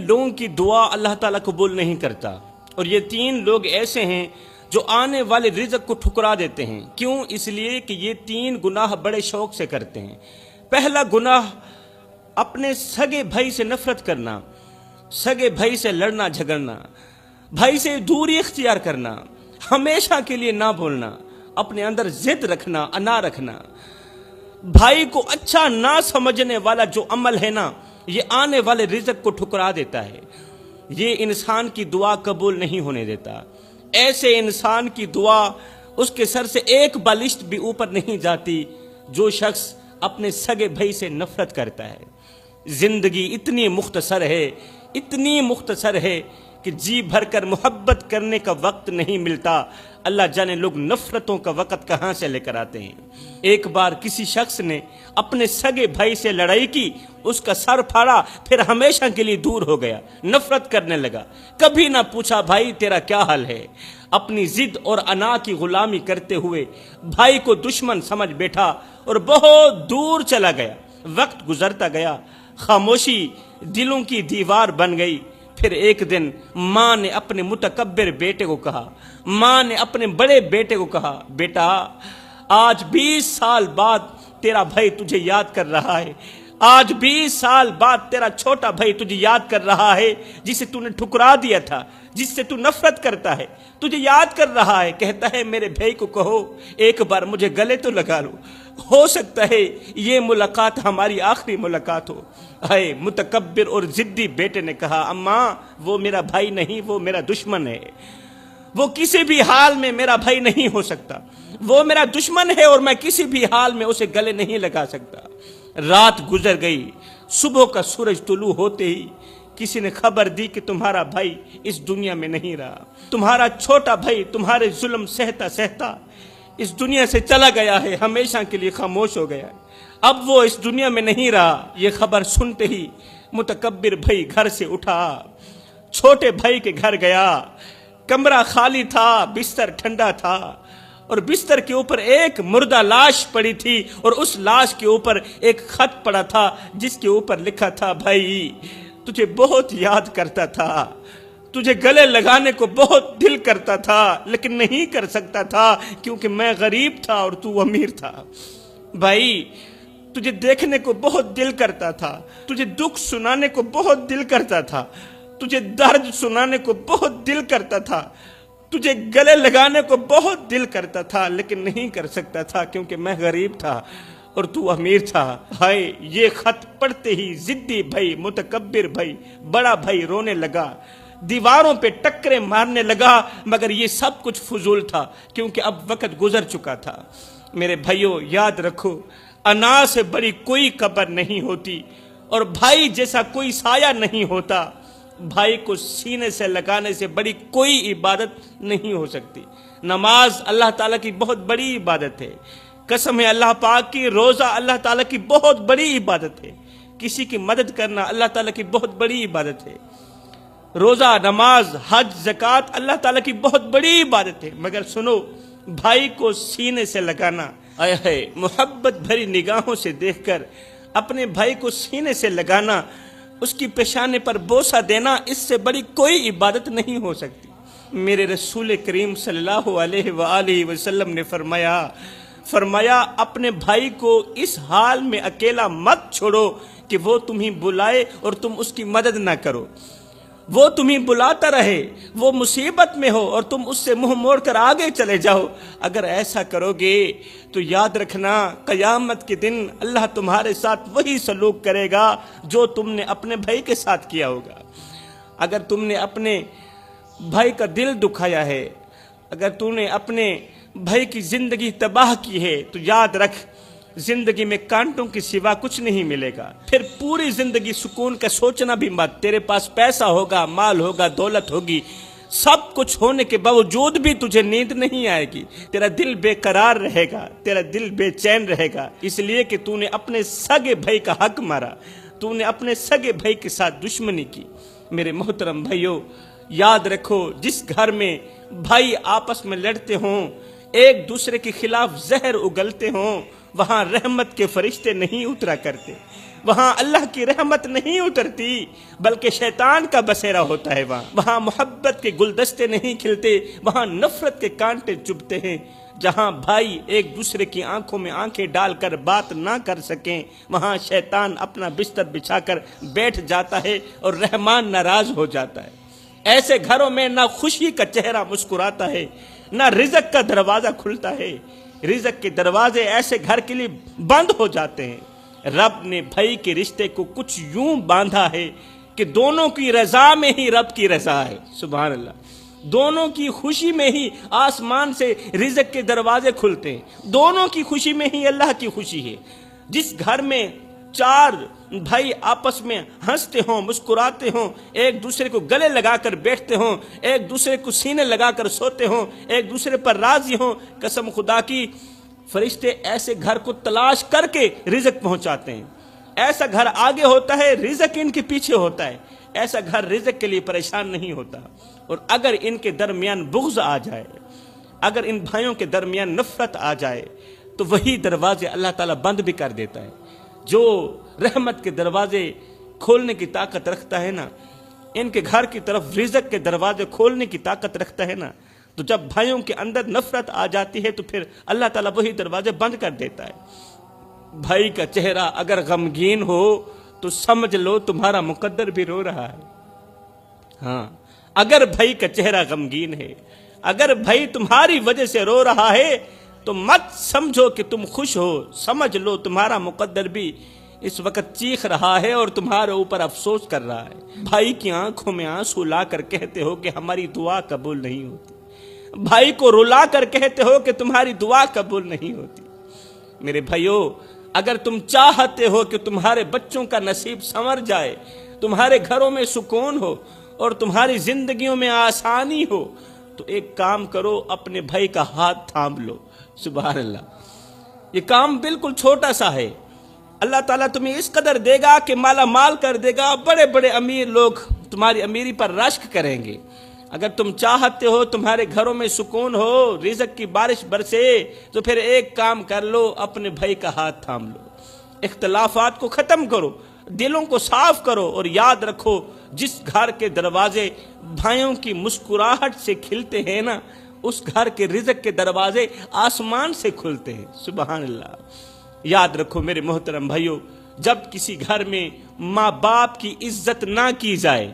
لوگوں کی دعا اللہ تعالیٰ قبول نہیں کرتا، اور یہ 3 لوگ ایسے ہیں جو آنے والے رزق کو ٹھکرا دیتے ہیں۔ کیوں؟ اس لیے کہ یہ 3 گناہ بڑے شوق سے کرتے ہیں۔ پہلا گناہ اپنے سگے بھائی سے نفرت کرنا، سگے بھائی سے لڑنا جھگڑنا، بھائی سے دوری اختیار کرنا، ہمیشہ کے لیے نہ بولنا، اپنے اندر ضد رکھنا، انا رکھنا، بھائی کو اچھا نہ سمجھنے والا جو عمل ہے نا، یہ آنے والے رزق کو ٹھکرا دیتا ہے، یہ انسان کی دعا قبول نہیں ہونے دیتا۔ ایسے انسان کی دعا اس کے سر سے ایک بالشت بھی اوپر نہیں جاتی جو شخص اپنے سگے بھائی سے نفرت کرتا ہے۔ زندگی اتنی مختصر ہے، اتنی مختصر ہے کہ جی بھر کر محبت کرنے کا وقت نہیں ملتا، اللہ جانے لوگ نفرتوں کا وقت کہاں سے لے کر آتے ہیں۔ ایک بار کسی شخص نے اپنے سگے بھائی سے لڑائی کی، اس کا سر پھاڑا، پھر ہمیشہ کے لیے دور ہو گیا، نفرت کرنے لگا، کبھی نہ پوچھا بھائی تیرا کیا حال ہے۔ اپنی ضد اور انا کی غلامی کرتے ہوئے بھائی کو دشمن سمجھ بیٹھا اور بہت دور چلا گیا۔ وقت گزرتا گیا، خاموشی دلوں کی دیوار بن گئی۔ پھر ایک دن ماں نے اپنے متکبر بیٹے کو کہا، ماں نے اپنے بڑے بیٹے کو کہا، بیٹا آج 20 سال بعد تیرا بھائی تجھے یاد کر رہا ہے، آج 20 سال بعد تیرا چھوٹا بھائی تجھے یاد کر رہا ہے، جسے تو نے ٹھکرا دیا تھا، جس سے تو نفرت کرتا ہے، تجھے یاد کر رہا ہے۔ کہتا ہے میرے بھائی کو کہو ایک بار مجھے گلے تو لگا لو، ہو سکتا ہے یہ ملاقات ہماری آخری ملاقات ہو۔ اے متکبر اور ضدی بیٹے نے کہا، اماں وہ میرا بھائی نہیں، وہ میرا دشمن ہے، وہ کسی بھی حال میں میرا بھائی نہیں ہو سکتا، وہ میرا دشمن ہے اور میں کسی بھی حال میں اسے گلے نہیں لگا سکتا۔ رات گزر گئی، صبح کا سورج طلوع ہوتے ہی کسی نے خبر دی کہ تمہارا بھائی اس دنیا میں نہیں رہا، تمہارا چھوٹا بھائی تمہارے ظلم سہتا سہتا اس دنیا سے چلا گیا ہے، ہمیشہ کے لیے خاموش ہو گیا ہے، اب وہ اس دنیا میں نہیں رہا۔ یہ خبر سنتے ہی متکبر بھائی گھر سے اٹھا، چھوٹے بھائی کے گھر گیا، کمرہ خالی تھا، بستر ٹھنڈا تھا، اور بستر کے اوپر ایک مردہ لاش پڑی تھی، اور اس لاش کے اوپر ایک خط پڑا تھا جس کے اوپر لکھا تھا، بھائی تجھے بہت یاد کرتا تھا، تجھے گلے لگانے کو بہت دل کرتا تھا، لیکن نہیں کر سکتا تھا کیونکہ میں غریب تھا اور تو امیر تھا۔ بھائی تجھے دیکھنے کو بہت دل کرتا تھا، تجھے دکھ سنانے کو بہت دل کرتا تھا، تجھے درد سنانے کو بہت دل کرتا تھا، تجھے گلے لگانے کو بہت دل کرتا تھا، لیکن نہیں کر سکتا تھا کیونکہ میں غریب تھا اور تو امیر تھا۔ ہائے یہ خط پڑھتے ہی ضدی بھائی، متکبر بھائی، بڑا بھائی رونے لگا، دیواروں پہ ٹکرے مارنے لگا، مگر یہ سب کچھ فضول تھا کیونکہ اب وقت گزر چکا تھا۔ میرے بھائیوں یاد رکھو، انا سے بڑی کوئی قبر نہیں ہوتی، اور بھائی جیسا کوئی سایہ نہیں ہوتا، بھائی کو سینے سے لگانے سے بڑی کوئی عبادت نہیں ہو سکتی۔ نماز اللہ تعالیٰ کی بہت بڑی عبادت ہے، قسم ہے اللہ پاک کی، روزہ اللہ تعالیٰ کی بہت بڑی عبادت ہے، کسی کی مدد کرنا اللہ تعالیٰ کی بہت بڑی عبادت ہے، روزہ، نماز، حج، زکوٰۃ اللہ تعالیٰ کی بہت بڑی عبادت ہے، مگر سنو بھائی کو سینے سے لگانا، اے ہے محبت بھری نگاہوں سے دیکھ کر اپنے بھائی کو سینے سے لگانا، اس کی پیشانے پر بوسہ دینا، اس سے بڑی کوئی عبادت نہیں ہو سکتی۔ میرے رسول کریم صلی اللہ علیہ وآلہ وسلم نے فرمایا اپنے بھائی کو اس حال میں اکیلا مت چھوڑو کہ وہ تمہیں بلائے اور تم اس کی مدد نہ کرو، وہ تمہیں بلاتا رہے، وہ مصیبت میں ہو اور تم اس سے منہ موڑ کر آگے چلے جاؤ۔ اگر ایسا کرو گے تو یاد رکھنا قیامت کے دن اللہ تمہارے ساتھ وہی سلوک کرے گا جو تم نے اپنے بھائی کے ساتھ کیا ہوگا۔ اگر تم نے اپنے بھائی کا دل دکھایا ہے، اگر تم نے اپنے بھائی کی زندگی تباہ کی ہے، تو یاد رکھ زندگی میں کانٹوں کے سوا کچھ نہیں ملے گا۔ پھر پوری زندگی سکون کا سوچنا بھی مت، تیرے پاس پیسہ ہوگا، مال ہوگا، دولت ہوگی، سب کچھ ہونے کے باوجود بھی تجھے نیند نہیں آئے گی، تیرا دل بے قرار رہے گا، تیرا دل بے چین رہے گا، اس لیے کہ تو نے اپنے سگے بھائی کا حق مارا، تو نے اپنے سگے بھائی کے ساتھ دشمنی کی۔ میرے محترم بھائیوں یاد رکھو، جس گھر میں بھائی آپس میں لڑتے ہوں، ایک دوسرے کے خلاف زہر اگلتے ہوں، وہاں رحمت کے فرشتے نہیں اترا کرتے، وہاں اللہ کی رحمت نہیں اترتی بلکہ شیطان کا بسیرا ہوتا ہے۔ وہاں محبت کے گلدستے نہیں کھلتے، وہاں نفرت کے کانٹے چبھتے ہیں۔ جہاں بھائی ایک دوسرے کی آنکھوں میں آنکھیں ڈال کر بات نہ کر سکیں، وہاں شیطان اپنا بستر بچھا کر بیٹھ جاتا ہے اور رحمان ناراض ہو جاتا ہے۔ ایسے گھروں میں نہ خوشی کا چہرہ مسکراتا ہے، نہ رزق کا دروازہ کھلتا ہے۔ رزق کے دروازے ایسے گھر کے لیے بند ہو جاتے ہیں۔ رب نے بھائی کے رشتے کو کچھ یوں باندھا ہے کہ دونوں کی رضا میں ہی رب کی رضا ہے۔ سبحان اللہ۔ دونوں کی خوشی میں ہی آسمان سے رزق کے دروازے کھلتے ہیں، دونوں کی خوشی میں ہی اللہ کی خوشی ہے۔ جس گھر میں چار بھائی آپس میں ہنستے ہوں، مسکراتے ہوں، ایک دوسرے کو گلے لگا کر بیٹھتے ہوں، ایک دوسرے کو سینے لگا کر سوتے ہوں، ایک دوسرے پر راضی ہوں، قسم خدا کی فرشتے ایسے گھر کو تلاش کر کے رزق پہنچاتے ہیں۔ ایسا گھر آگے ہوتا ہے، رزق ان کے پیچھے ہوتا ہے۔ ایسا گھر رزق کے لیے پریشان نہیں ہوتا۔ اور اگر ان کے درمیان بغض آ جائے، اگر ان بھائیوں کے درمیان نفرت آ جائے تو وہی دروازے اللہ تعالیٰ بند بھی کر دیتا ہے۔ جو رحمت کے دروازے کھولنے کی طاقت رکھتا ہے نا، ان کے گھر کی طرف رزق کے دروازے کھولنے کی طاقت رکھتا ہے نا، تو جب بھائیوں کے اندر نفرت آ جاتی ہے تو پھر اللہ تعالیٰ وہی دروازے بند کر دیتا ہے۔ بھائی کا چہرہ اگر غمگین ہو تو سمجھ لو تمہارا مقدر بھی رو رہا ہے۔ ہاں، اگر بھائی کا چہرہ غمگین ہے، اگر بھائی تمہاری وجہ سے رو رہا ہے تو مت سمجھو کہ تم خوش ہو، سمجھ لو تمہارا مقدر بھی اس وقت چیخ رہا ہے اور تمہارے اوپر افسوس کر رہا ہے۔ بھائی کی آنکھوں میں آنسو لا کر کہتے ہو کہ ہماری دعا قبول نہیں ہوتی، بھائی کو رلا کر کہتے ہو کہ تمہاری دعا قبول نہیں ہوتی۔ میرے بھائیو، اگر تم چاہتے ہو کہ تمہارے بچوں کا نصیب سنور جائے، تمہارے گھروں میں سکون ہو اور تمہاری زندگیوں میں آسانی ہو، تو ایک کام کرو، اپنے بھائی کا ہاتھ تھام لو۔ سبحان اللہ۔ یہ کام بالکل چھوٹا سا ہے، اللہ تعالیٰ تمہیں اس قدر دے گا کہ مالا مال کر دے گا، بڑے بڑے امیر لوگ تمہاری امیری پر رشک کریں گے۔ اگر تم چاہتے ہو تمہارے گھروں میں سکون ہو، رزق کی بارش برسے، تو پھر ایک کام کر لو، اپنے بھائی کا ہاتھ تھام لو۔ اختلافات کو ختم کرو، دلوں کو صاف کرو، اور یاد رکھو جس گھر کے دروازے بھائیوں کی مسکراہٹ سے کھلتے ہیں نا، اس گھر کے رزق کے دروازے آسمان سے کھلتے ہیں۔ سبحان اللہ۔ یاد رکھو میرے محترم بھائیو، جب کسی گھر میں ماں باپ کی عزت نہ کی جائے،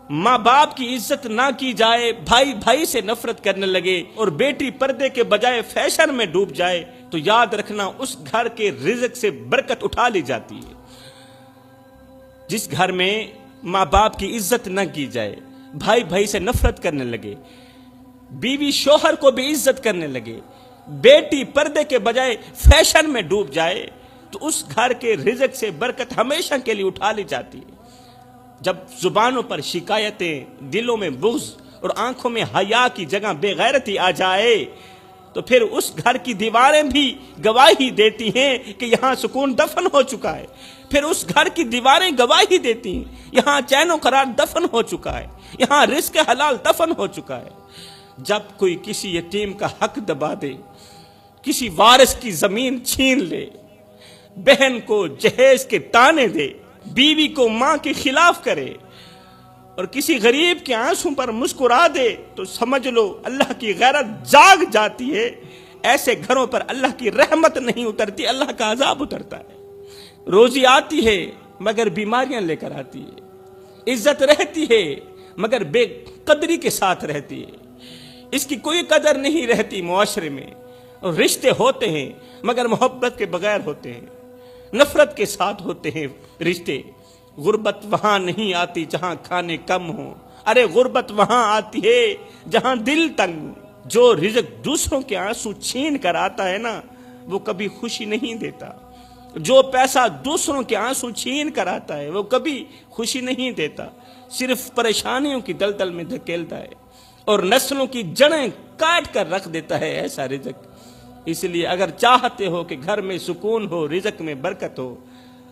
ماں باپ کی عزت نہ کی جائے، بھائی بھائی سے نفرت کرنے لگے اور بیٹی پردے کے بجائے فیشن میں ڈوب جائے، تو یاد رکھنا اس گھر کے رزق سے برکت اٹھا لی جاتی ہے۔ جس گھر میں ماں باپ کی عزت نہ کی جائے، بھائی بھائی سے نفرت کرنے لگے، بیوی شوہر کو بھی عزت کرنے لگے، بیٹی پردے کے بجائے فیشن میں ڈوب جائے، تو اس گھر کے رزق سے برکت ہمیشہ کے لیے اٹھا لی جاتی ہے۔ جب زبانوں پر شکایتیں، دلوں میں بغض اور آنکھوں میں حیا کی جگہ بے غیرتی آ جائے، تو پھر اس گھر کی دیواریں بھی گواہی دیتی ہیں کہ یہاں سکون دفن ہو چکا ہے۔ پھر اس گھر کی دیواریں گواہی دیتی ہیں یہاں چین و قرار دفن ہو چکا ہے، یہاں رزق حلال دفن ہو چکا ہے۔ جب کوئی کسی یتیم کا حق دبا دے، کسی وارث کی زمین چھین لے، بہن کو جہیز کے تانے دے، بیوی کو ماں کے خلاف کرے اور کسی غریب کے آنسوں پر مسکرا دے، تو سمجھ لو اللہ کی غیرت جاگ جاتی ہے۔ ایسے گھروں پر اللہ کی رحمت نہیں اترتی، اللہ کا عذاب اترتا ہے۔ روزی آتی ہے مگر بیماریاں لے کر آتی ہے، عزت رہتی ہے مگر بے قدری کے ساتھ رہتی ہے، اس کی کوئی قدر نہیں رہتی معاشرے میں، اور رشتے ہوتے ہیں مگر محبت کے بغیر ہوتے ہیں، نفرت کے ساتھ ہوتے ہیں رشتے۔ غربت وہاں نہیں آتی جہاں کھانے کم ہوں، ارے غربت وہاں آتی ہے جہاں دل تنگ ہو۔ جو رزق دوسروں کے آنسو چھین کر آتا ہے نا، وہ کبھی خوشی نہیں دیتا۔ جو پیسہ دوسروں کے آنسو چھین کر آتا ہے وہ کبھی خوشی نہیں دیتا، صرف پریشانیوں کی دلدل میں دھکیلتا ہے اور نسلوں کی جڑیں کاٹ کر رکھ دیتا ہے ایسا رزق۔ اس لیے اگر چاہتے ہو کہ گھر میں سکون ہو، رزق میں برکت ہو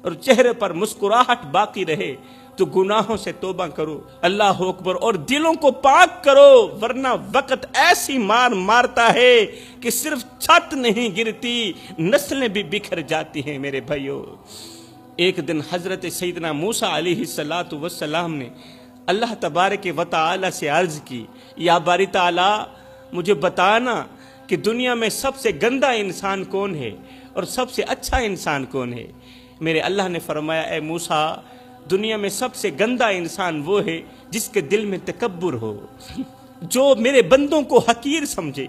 اور چہرے پر مسکراہٹ باقی رہے، تو گناہوں سے توبہ کرو، اللہ اکبر، اور دلوں کو پاک کرو، ورنہ وقت ایسی مار مارتا ہے کہ صرف چھت نہیں گرتی، نسلیں بھی بکھر جاتی ہیں۔ میرے بھائیو، ایک دن حضرت سیدنا موسیٰ علیہ السلام نے اللہ تبارک و تعالی سے عرض کی، یا باری تعالی مجھے بتانا کہ دنیا میں سب سے گندا انسان کون ہے اور سب سے اچھا انسان کون ہے۔ میرے اللہ نے فرمایا، اے موسیٰ دنیا میں سب سے گندا انسان وہ ہے جس کے دل میں تکبر ہو، جو میرے بندوں کو حقیر سمجھے،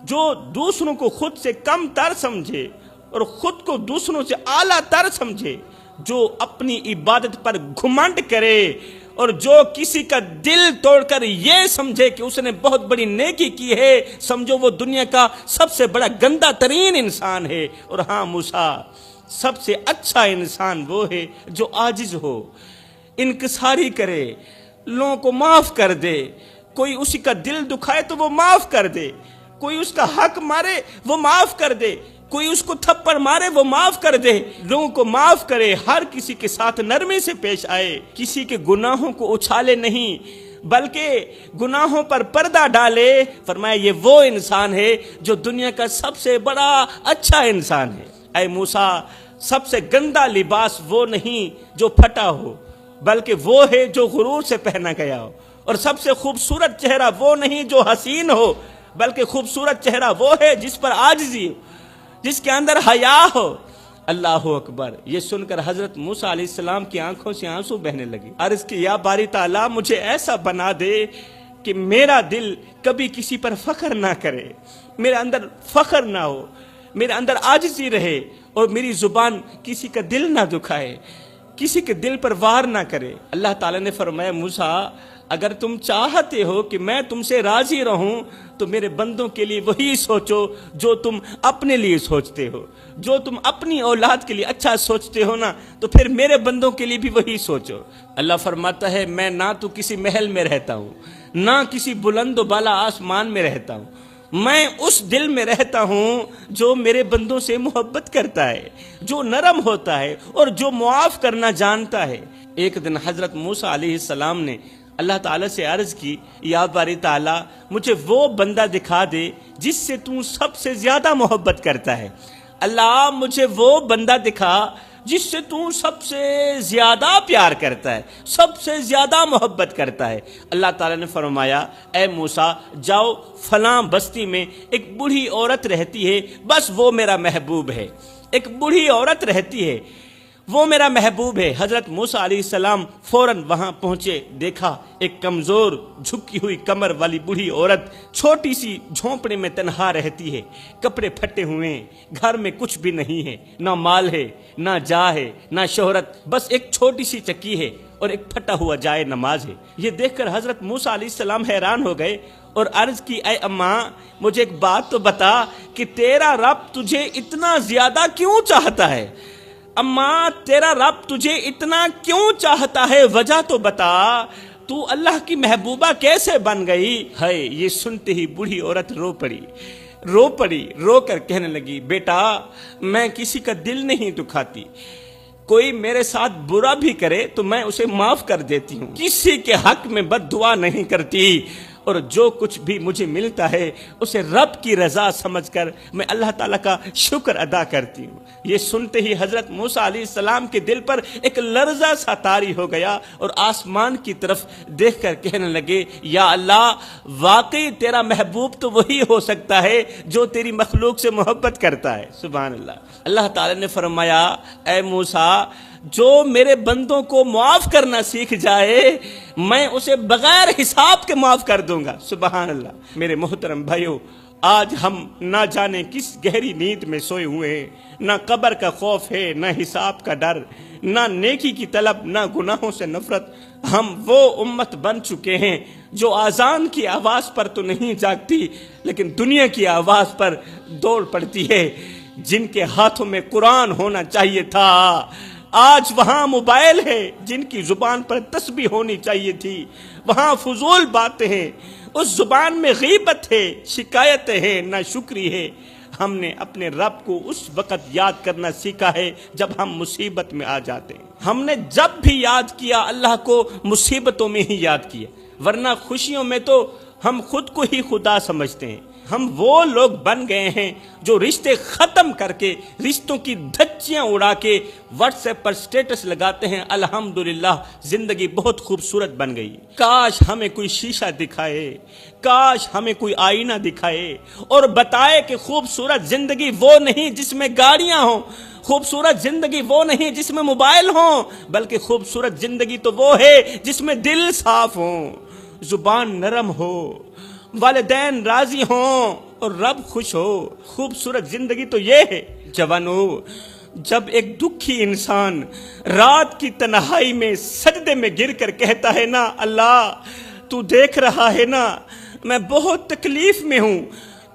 جو دوسروں کو خود سے کم تر سمجھے اور خود کو دوسروں سے اعلیٰ تر سمجھے، جو اپنی عبادت پر گھمنڈ کرے اور جو کسی کا دل توڑ کر یہ سمجھے کہ اس نے بہت بڑی نیکی کی ہے، سمجھو وہ دنیا کا سب سے بڑا گندا ترین انسان ہے۔ اور ہاں موسیٰ، سب سے اچھا انسان وہ ہے جو عاجز ہو، انکساری کرے، لوگوں کو معاف کر دے، کوئی اسی کا دل دکھائے تو وہ معاف کر دے، کوئی اس کا حق مارے وہ معاف کر دے، کوئی اس کو تھپڑ مارے وہ معاف کر دے، لوگوں کو معاف کرے، ہر کسی کے ساتھ نرمی سے پیش آئے، کسی کے گناہوں کو اچھالے نہیں بلکہ گناہوں پر پردہ ڈالے۔ فرمایا یہ وہ انسان ہے جو دنیا کا سب سے بڑا اچھا انسان ہے۔ اے موسیٰ، سب سے گندا لباس وہ نہیں جو پھٹا ہو، بلکہ وہ ہے جو غرور سے پہنا گیا ہو، اور سب سے خوبصورت چہرہ وہ نہیں جو حسین ہو، بلکہ خوبصورت چہرہ وہ ہے جس پر عاجزی ہو، جس کے اندر حیا ہو۔ اللہ اکبر! یہ سن کر حضرت موسیٰ علیہ السلام کی آنکھوں سے آنسو بہنے لگے۔ عرض کی، یا باری تعالیٰ مجھے ایسا بنا دے کہ میرا دل کبھی کسی پر فخر نہ کرے، میرے اندر فخر نہ ہو، میرے اندر عاجزی رہے، اور میری زبان کسی کا دل نہ دکھائے، کسی کے دل پر وار نہ کرے۔ اللہ تعالیٰ نے فرمایا، موسیٰ اگر تم چاہتے ہو کہ میں تم سے راضی رہوں تو میرے بندوں کے لیے وہی سوچو جو تم اپنے لیے سوچتے ہو، جو تم اپنی اولاد کے لیے اچھا سوچتے ہو نا، تو پھر میرے بندوں کے لیے بھی وہی سوچو۔ اللہ فرماتا ہے، میں نہ تو کسی محل میں رہتا ہوں، نہ کسی بلند و بالا آسمان میں رہتا ہوں، میں اس دل میں رہتا ہوں جو میرے بندوں سے محبت کرتا ہے، جو نرم ہوتا ہے اور جو معاف کرنا جانتا ہے۔ ایک دن حضرت موسیٰ علیہ السلام نے اللہ تعالیٰ سے عرض کی، یا باری تعالیٰ مجھے وہ بندہ دکھا دے جس سے تو سب سے زیادہ محبت کرتا ہے۔ اللہ مجھے وہ بندہ دکھا جس سے تو سب سے زیادہ پیار کرتا ہے، سب سے زیادہ محبت کرتا ہے۔ اللہ تعالیٰ نے فرمایا، اے موسیٰ جاؤ، فلاں بستی میں ایک بوڑھی عورت رہتی ہے، بس وہ میرا محبوب ہے۔ ایک بوڑھی عورت رہتی ہے، وہ میرا محبوب ہے۔ حضرت موسیٰ علیہ السلام فوراً وہاں پہنچے، دیکھا ایک کمزور جھکی ہوئی کمر والی بوڑھی عورت چھوٹی سی جھونپڑے میں تنہا رہتی ہے، کپڑے پھٹے ہوئے ہیں، گھر میں کچھ بھی نہیں ہے، نہ مال ہے، نہ جا ہے، نہ شہرت، بس ایک چھوٹی سی چکی ہے اور ایک پھٹا ہوا جائے نماز ہے۔ یہ دیکھ کر حضرت موسیٰ علیہ السلام حیران ہو گئے اور عرض کی، اے اماں مجھے ایک بات تو بتا کہ تیرا رب تجھے اتنا زیادہ کیوں چاہتا ہے؟ اماں تیرا رب تجھے اتنا کیوں چاہتا ہے، وجہ تو بتا، تو اللہ کی محبوبہ کیسے بن گئی؟ ہے یہ سنتے ہی بوڑھی عورت رو پڑی، رو کر کہنے لگی، بیٹا میں کسی کا دل نہیں دکھاتی، کوئی میرے ساتھ برا بھی کرے تو میں اسے معاف کر دیتی ہوں، کسی کے حق میں بد دعا نہیں کرتی، اور جو کچھ بھی مجھے ملتا ہے اسے رب کی رضا سمجھ کر میں اللہ تعالیٰ کا شکر ادا کرتی ہوں۔ یہ سنتے ہی حضرت موسیٰ علیہ السلام کے دل پر ایک لرزہ سا طاری ہو گیا اور آسمان کی طرف دیکھ کر کہنے لگے، یا اللہ واقعی تیرا محبوب تو وہی ہو سکتا ہے جو تیری مخلوق سے محبت کرتا ہے۔ سبحان اللہ۔ اللہ تعالیٰ نے فرمایا، اے موسیٰ جو میرے بندوں کو معاف کرنا سیکھ جائے میں اسے بغیر حساب کے معاف کر دوں گا۔ سبحان اللہ۔ میرے محترم بھائیو، آج ہم نہ جانے کس گہری نیند میں سوئے ہوئے ہیں، نہ قبر کا خوف ہے، نہ حساب کا ڈر، نہ نیکی کی طلب، نہ گناہوں سے نفرت۔ ہم وہ امت بن چکے ہیں جو آذان کی آواز پر تو نہیں جاگتی لیکن دنیا کی آواز پر دوڑ پڑتی ہے۔ جن کے ہاتھوں میں قرآن ہونا چاہیے تھا آج وہاں موبائل ہے، جن کی زبان پر تسبیح ہونی چاہیے تھی وہاں فضول باتیں ہیں، اس زبان میں غیبت ہے، شکایتیں ہیں، ناشکری ہے۔ ہم نے اپنے رب کو اس وقت یاد کرنا سیکھا ہے جب ہم مصیبت میں آ جاتے ہیں۔ ہم نے جب بھی یاد کیا اللہ کو مصیبتوں میں ہی یاد کیا، ورنہ خوشیوں میں تو ہم خود کو ہی خدا سمجھتے ہیں، ہم وہ لوگ بن گئے ہیں جو رشتے ختم کر کے رشتوں کی دھچیاں اڑا کے واٹس ایپ پر سٹیٹس لگاتے ہیں الحمدللہ زندگی بہت خوبصورت بن گئی۔ کاش ہمیں کوئی شیشہ دکھائے، کاش ہمیں کوئی آئینہ دکھائے اور بتائے کہ خوبصورت زندگی وہ نہیں جس میں گاڑیاں ہوں، خوبصورت زندگی وہ نہیں جس میں موبائل ہوں، بلکہ خوبصورت زندگی تو وہ ہے جس میں دل صاف ہوں، زبان نرم ہو، والدین راضی ہوں اور رب خوش ہو۔ خوبصورت زندگی تو یہ ہے۔ جوانو، جب ایک دکھی انسان رات کی تنہائی میں سجدے میں گر کر کہتا ہے نا اللہ تو دیکھ رہا ہے نا میں بہت تکلیف میں ہوں،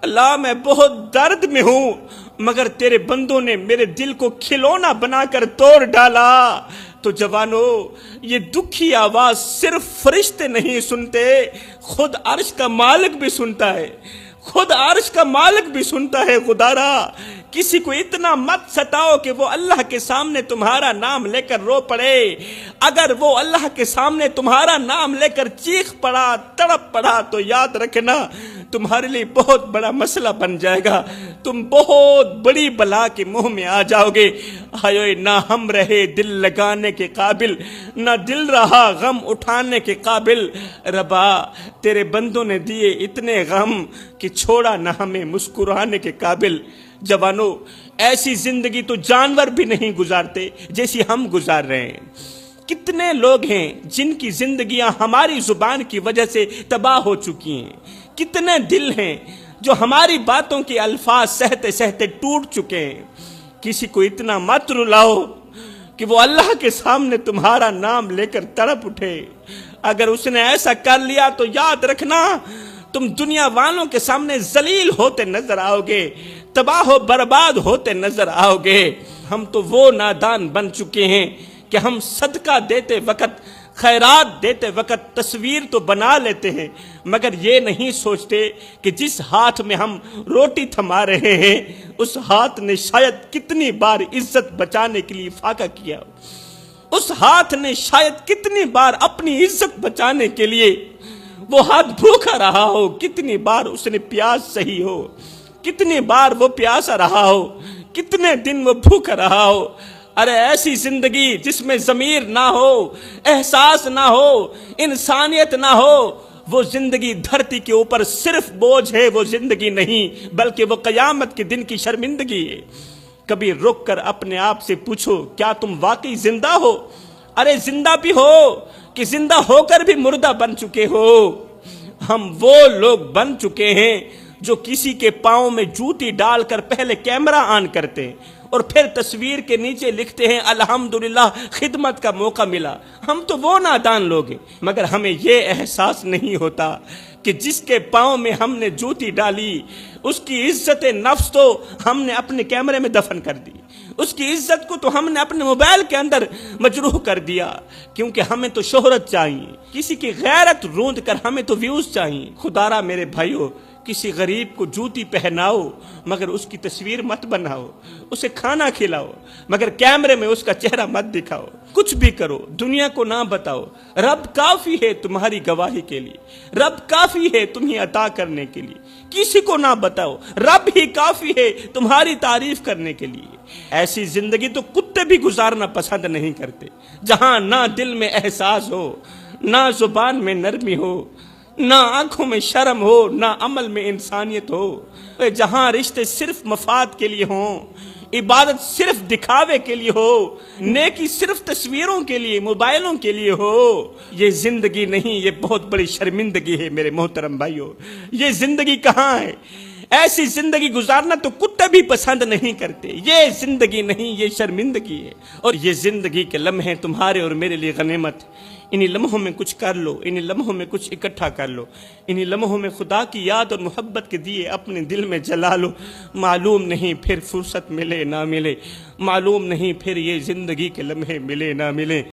اللہ میں بہت درد میں ہوں، مگر تیرے بندوں نے میرے دل کو کھلونا بنا کر توڑ ڈالا، تو جوانو یہ دکھی آواز صرف فرشتے نہیں سنتے، خود عرش کا مالک بھی سنتا ہے، خود عرش کا مالک بھی سنتا ہے۔ خدارا کسی کو اتنا مت ستاؤ کہ وہ اللہ کے سامنے تمہارا نام لے کر رو پڑے۔ اگر وہ اللہ کے سامنے تمہارا نام لے کر چیخ پڑا، تڑپ پڑا، تو یاد رکھنا تمہارے لیے بہت بڑا مسئلہ بن جائے گا، تم بہت بڑی بلا کے منہ میں آ جاؤ گے۔ ہائے نہ ہم رہے دل لگانے کے قابل، نہ دل رہا غم اٹھانے کے قابل، ربا تیرے بندوں نے دیے اتنے غم کہ چھوڑا نہ ہمیں مسکرانے کے قابل۔ جوانو ایسی زندگی تو جانور بھی نہیں گزارتے جیسی ہم گزار رہے ہیں۔ کتنے لوگ ہیں جن کی زندگیاں ہماری زبان کی وجہ سے تباہ ہو چکی ہیں، کتنے دل ہیں جو ہماری باتوں کے الفاظ سہتے سہتے ٹوٹ چکے ہیں۔ کسی کو اتنا مت رلاؤ کہ وہ اللہ کے سامنے تمہارا نام لے کر تڑپ اٹھے۔ اگر اس نے ایسا کر لیا تو یاد رکھنا تم دنیا والوں کے سامنے ذلیل ہوتے نظر آؤ گے، تباہ و برباد ہوتے نظر آؤ گے۔ ہم تو وہ نادان بن چکے ہیں کہ ہم صدقہ دیتے وقت، خیرات دیتے وقت تصویر تو بنا لیتے ہیں، مگر یہ نہیں سوچتے کہ جس ہاتھ میں ہم روٹی تھما رہے ہیں اس ہاتھ نے شاید کتنی بار عزت بچانے کے لیے فاقہ کیا ہو، اس ہاتھ نے شاید کتنی بار اپنی عزت بچانے کے لیے وہ ہاتھ بھوکا رہا ہو، کتنی بار اس نے پیاس سہی ہو، کتنی بار وہ پیاسا رہا ہو، کتنے دن وہ بھوکا رہا ہو۔ ارے ایسی زندگی جس میں ضمیر نہ ہو، احساس نہ ہو، انسانیت نہ ہو، وہ زندگی دھرتی کے اوپر صرف بوجھ ہے، وہ زندگی نہیں بلکہ وہ قیامت کے دن کی شرمندگی ہے۔ کبھی رک کر اپنے آپ سے پوچھو کیا تم واقعی زندہ ہو؟ ارے زندہ بھی ہو کہ زندہ ہو کر بھی مردہ بن چکے ہو؟ ہم وہ لوگ بن چکے ہیں جو کسی کے پاؤں میں جوتی ڈال کر پہلے کیمرہ آن کرتے ہیں اور پھر تصویر کے نیچے لکھتے ہیں الحمدللہ خدمت کا موقع ملا۔ ہم تو وہ نادان لوگ ہیں، مگر ہمیں یہ احساس نہیں ہوتا کہ جس کے پاؤں میں ہم نے جوتی ڈالی اس کی عزت نفس تو ہم نے اپنے کیمرے میں دفن کر دی، اس کی عزت کو تو ہم نے اپنے موبائل کے اندر مجروح کر دیا، کیونکہ ہمیں تو شہرت چاہیے، کسی کی غیرت روند کر ہمیں تو ویوز چاہیے۔ خدارا میرے بھائیو، کسی غریب کو جوتی پہناؤ مگر اس کی تصویر مت بناؤ، اسے کھانا کھلاؤ مگر کیمرے میں اس کا چہرہ مت دکھاؤ، کچھ بھی کرو دنیا کو نہ بتاؤ۔ رب کافی ہے تمہاری گواہی کے لیے، رب کافی ہے تمہیں عطا کرنے کے لیے، کسی کو نہ بتاؤ، رب ہی کافی ہے تمہاری تعریف کرنے کے لیے۔ ایسی زندگی تو کتے بھی گزارنا پسند نہیں کرتے، جہاں نہ دل میں احساس ہو، نہ زبان میں نرمی ہو، نہ آنکھوں میں شرم ہو، نہ عمل میں انسانیت ہو، جہاں رشتے صرف مفاد کے لیے ہوں، عبادت صرف دکھاوے کے لیے ہو، نیکی صرف تصویروں کے لیے، موبائلوں کے لیے ہو۔ یہ زندگی نہیں، یہ بہت بڑی شرمندگی ہے میرے محترم بھائیو۔ یہ زندگی کہاں ہے؟ ایسی زندگی گزارنا تو کتے بھی پسند نہیں کرتے۔ یہ زندگی نہیں، یہ شرمندگی ہے، اور یہ زندگی کے لمحے تمہارے اور میرے لیے غنیمت۔ انہی لمحوں میں کچھ کر لو، انہی لمحوں میں کچھ اکٹھا کر لو، انہی لمحوں میں خدا کی یاد اور محبت کے دیے اپنے دل میں جلا لو۔ معلوم نہیں پھر فرصت ملے نہ ملے، معلوم نہیں پھر یہ زندگی کے لمحے ملے نہ ملے۔